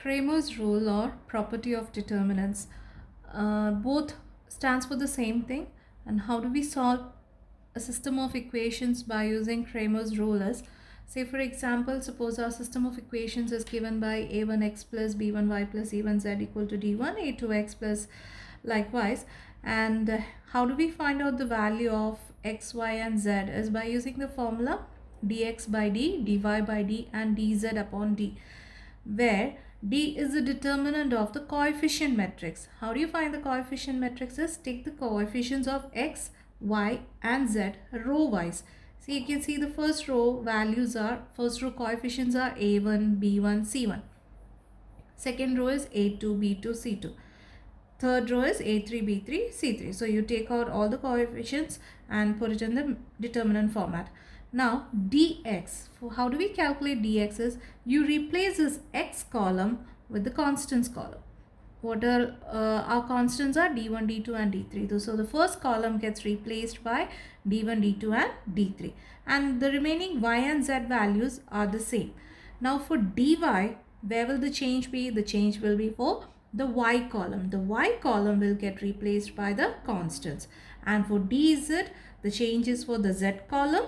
Cramer's rule or property of determinants. Both stands for the same thing. And how do we solve a system of equations by using Cramer's rule is, say for example, suppose our system of equations is given by a1x plus b1y plus c1z equal to d1, a2x plus likewise. And how do we find out the value of x, y and z is by using the formula dx by d, dy by d and dz upon d, where D is the determinant of the coefficient matrix. How do you find the coefficient matrix? Is take the coefficients of x, y and z row wise. So you can see the first row coefficients are a1, b1, c1. Second row is a2, b2, c2. Third row is a3, b3, c3. So you take out all the coefficients and put it in the determinant format. Now dx, how do we calculate dx is you replace this x column with the constants column. What are our constants are d1, d2 and d3. So the first column gets replaced by d1, d2 and d3. And the remaining y and z values are the same. Now for dy, where will the change be? The change will be for the y column. The y column will get replaced by the constants. And for dz, the change is for the z column.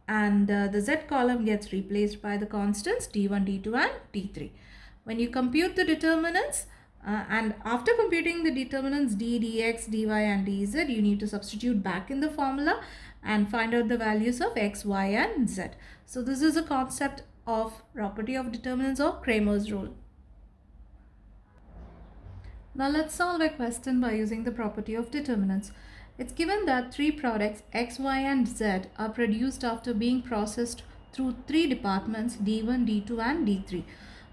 And the z column gets replaced by the constants d1, d2 and d3. When you compute the determinants and after computing the determinants d, dx, dy and dz, you need to substitute back in the formula and find out the values of x, y and z. So this is a concept of property of determinants or Cramer's rule. Now let's solve a question by using the property of determinants. It's given that three products x, y and z are produced after being processed through three departments d1, d2 and d3.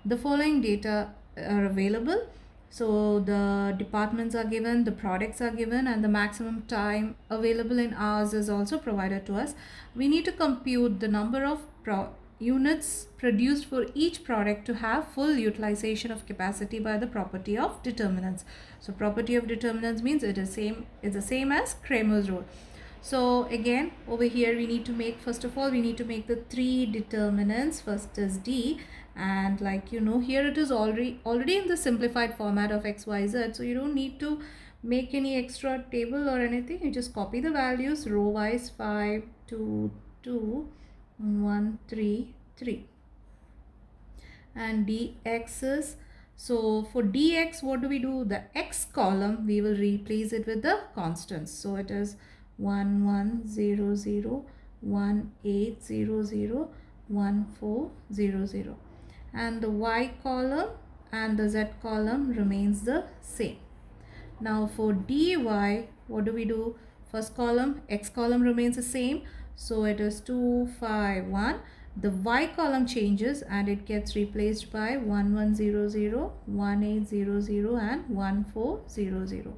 The following data are available. So the departments are given, the products are given and the maximum time available in hours is also provided to us. We need to compute the number of units produced for each product to have full utilization of capacity by the property of determinants. So property of determinants means it is the same as Cramer's rule. So again over here we need to make, first of all we need to make the three determinants. First is D, and like you know here it is already in the simplified format of x, y, z, so you don't need to make any extra table or anything. You just copy the values row wise 5, 2, 2, 1, 3, 3. And dx is, so for dx what do we do? The x column we will replace it with the constants. So it is 1, 1, 0, 0, 1, 8, 0, 0, 1, 4, 0, 0. And the y column and the z column remains the same. Now for dy, what do we do? First column, x column remains the same. So it is 2, 5, 1. The y column changes and it gets replaced by 1, 1, 0, 0, 1, 8, 0, 0 and 1, 4, 0, 0.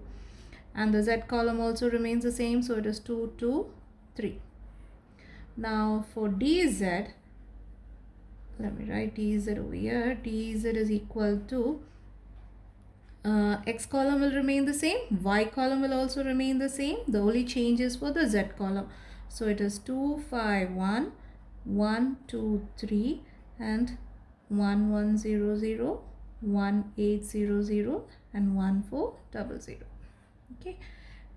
And the z column also remains the same. So it is 2, 2, 3. Now for dz, let me write dz over here. Dz is equal to x column will remain the same, y column will also remain the same. The only change is for the z column. So it is 2, 5, 1, 1, 2, 3 and 1, 1, 0, 0, 1, 8, 0, 0 and 1, 4, 0, 0. Okay.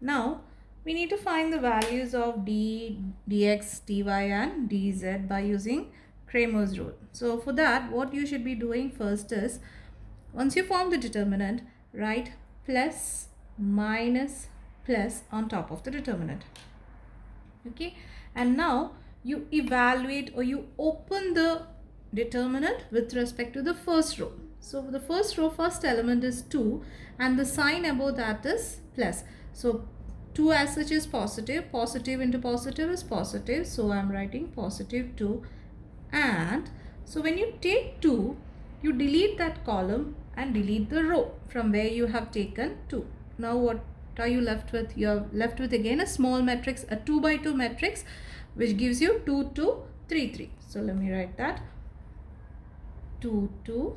Now we need to find the values of d, dx, dy and dz by using Cramer's rule. So for that what you should be doing first is, once you form the determinant, write plus, minus, plus on top of the determinant. Okay, and now you evaluate or you open the determinant with respect to the first row. So the first row, first element is 2 and the sign above that is plus. So 2 as such is positive, positive into positive is positive, so I am writing positive 2. And so when you take 2, you delete that column and delete the row from where you have taken 2. Now what are you left with? You are left with again a small matrix, a 2 by 2 matrix, which gives you 2, 2, 3, 3. So let me write that 2, 2,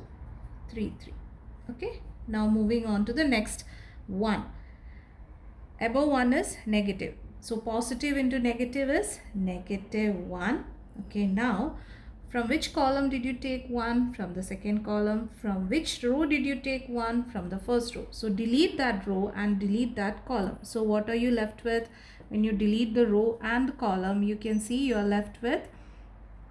3, 3. Okay. Now moving on to the next one. Above 1 is negative. So positive into negative is negative 1. Okay. Now From which column did you take 1? From the second column. From which row did you take 1? From the first row. So delete that row and delete that column. So what are you left with? When you delete the row and the column, you can see you are left with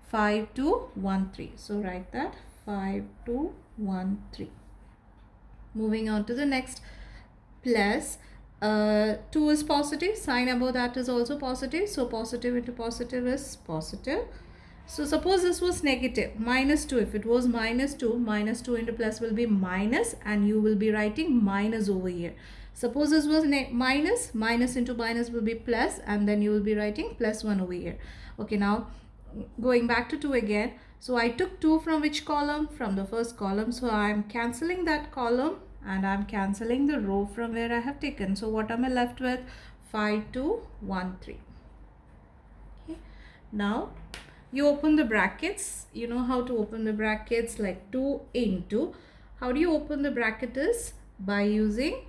5213. So write that 5213. Moving on to the next. Plus 2 is positive, sign above that is also positive, so positive into positive is positive. So suppose this was negative, -2. If it was -2 into plus will be minus, and you will be writing minus over here. Suppose this was minus into minus will be plus, and then you will be writing +1 over here. Okay, now going back to 2 again. So I took 2 from which column? From the first column. So I am cancelling that column and I'm cancelling the row from where I have taken. So what am I left with? 5213. Okay. Now you open the brackets. You know how to open the brackets, like 2 into. How do you open the bracket is by using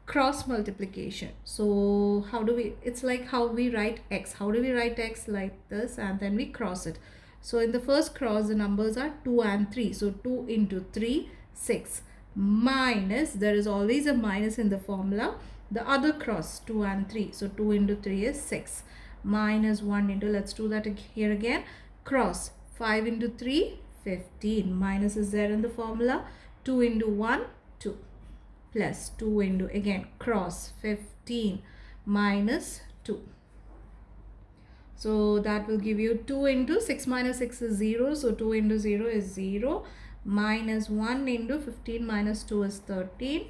cross multiplication. So how do we, it's like how we write x. How do we write x? Like this, and then we cross it. So in the first cross, the numbers are 2 and 3. So 2 into 3, 6. Minus, there is always a minus in the formula. The other cross, 2 and 3. So 2 into 3 is 6. Minus 1 into, let's do that here again. Cross, 5 into 3, 15. Minus is there in the formula. 2 into 1, 2. Plus 2 into, again, cross, 15 minus 2. So that will give you 2 into 6 minus 6 is 0. So 2 into 0 is 0. Minus 1 into 15 minus 2 is 13.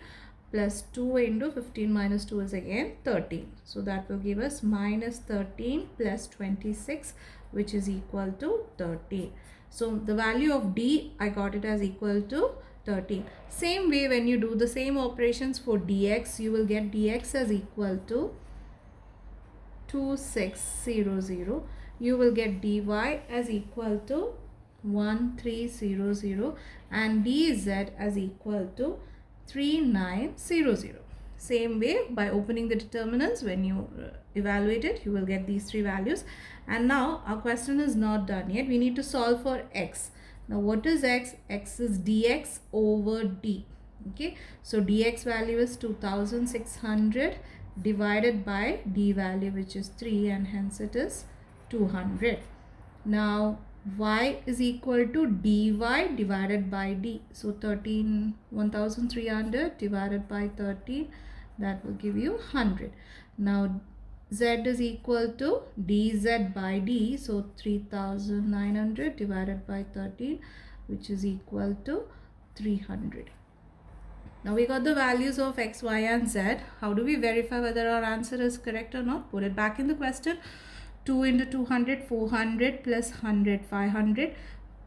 Plus 2 into 15 minus 2 is again 13. So that will give us minus 13 plus 26, which is equal to 13. So the value of D, I got it as equal to 13. Same way, when you do the same operations for dx, you will get dx as equal to 2600. You will get dy as equal to 1300 and dz as equal to 3900. Same way, by opening the determinants, when you evaluate it, you will get these three values. And now our question is not done yet. We need to solve for x. Now what is x? X is dx over d. Okay, so dx value is 2600 divided by d value, which is 3, and hence it is 200. Now y is equal to dy divided by d. So 1300 divided by 13, that will give you 100. Now z is equal to dz by d. So 3900 divided by 13, which is equal to 300. Now we got the values of x, y and z. How do we verify whether our answer is correct or not? Put it back in the question. 2 into 200, 400 plus 100, 500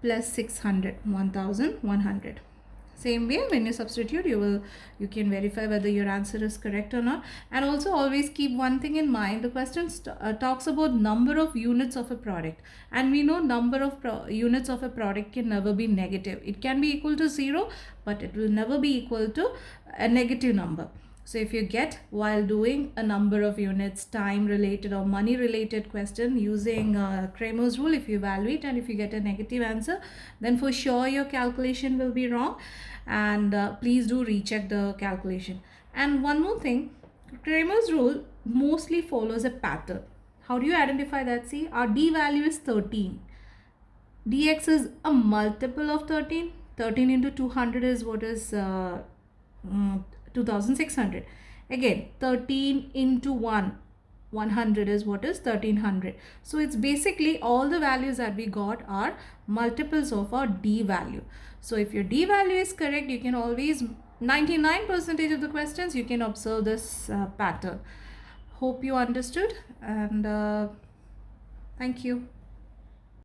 plus 600, 1100. Same way, when you substitute, you can verify whether your answer is correct or not. And also always keep one thing in mind. The question talks about number of units of a product, and we know number of units of a product can never be negative. It can be equal to 0, but it will never be equal to a negative number. So if you get, while doing a number of units, time related or money related question using Cramer's rule, if you evaluate and if you get a negative answer, then for sure your calculation will be wrong, and please do recheck the calculation. And one more thing, Cramer's rule mostly follows a pattern. How do you identify that? See, our d value is 13. dx is a multiple of 13. 13 into 200 is what is 2600. Again, 13 into 100 is what is 1300. So it's basically all the values that we got are multiples of our d value. So if your d value is correct, you can always, 99% of the questions, you can observe this pattern. Hope you understood, and thank you.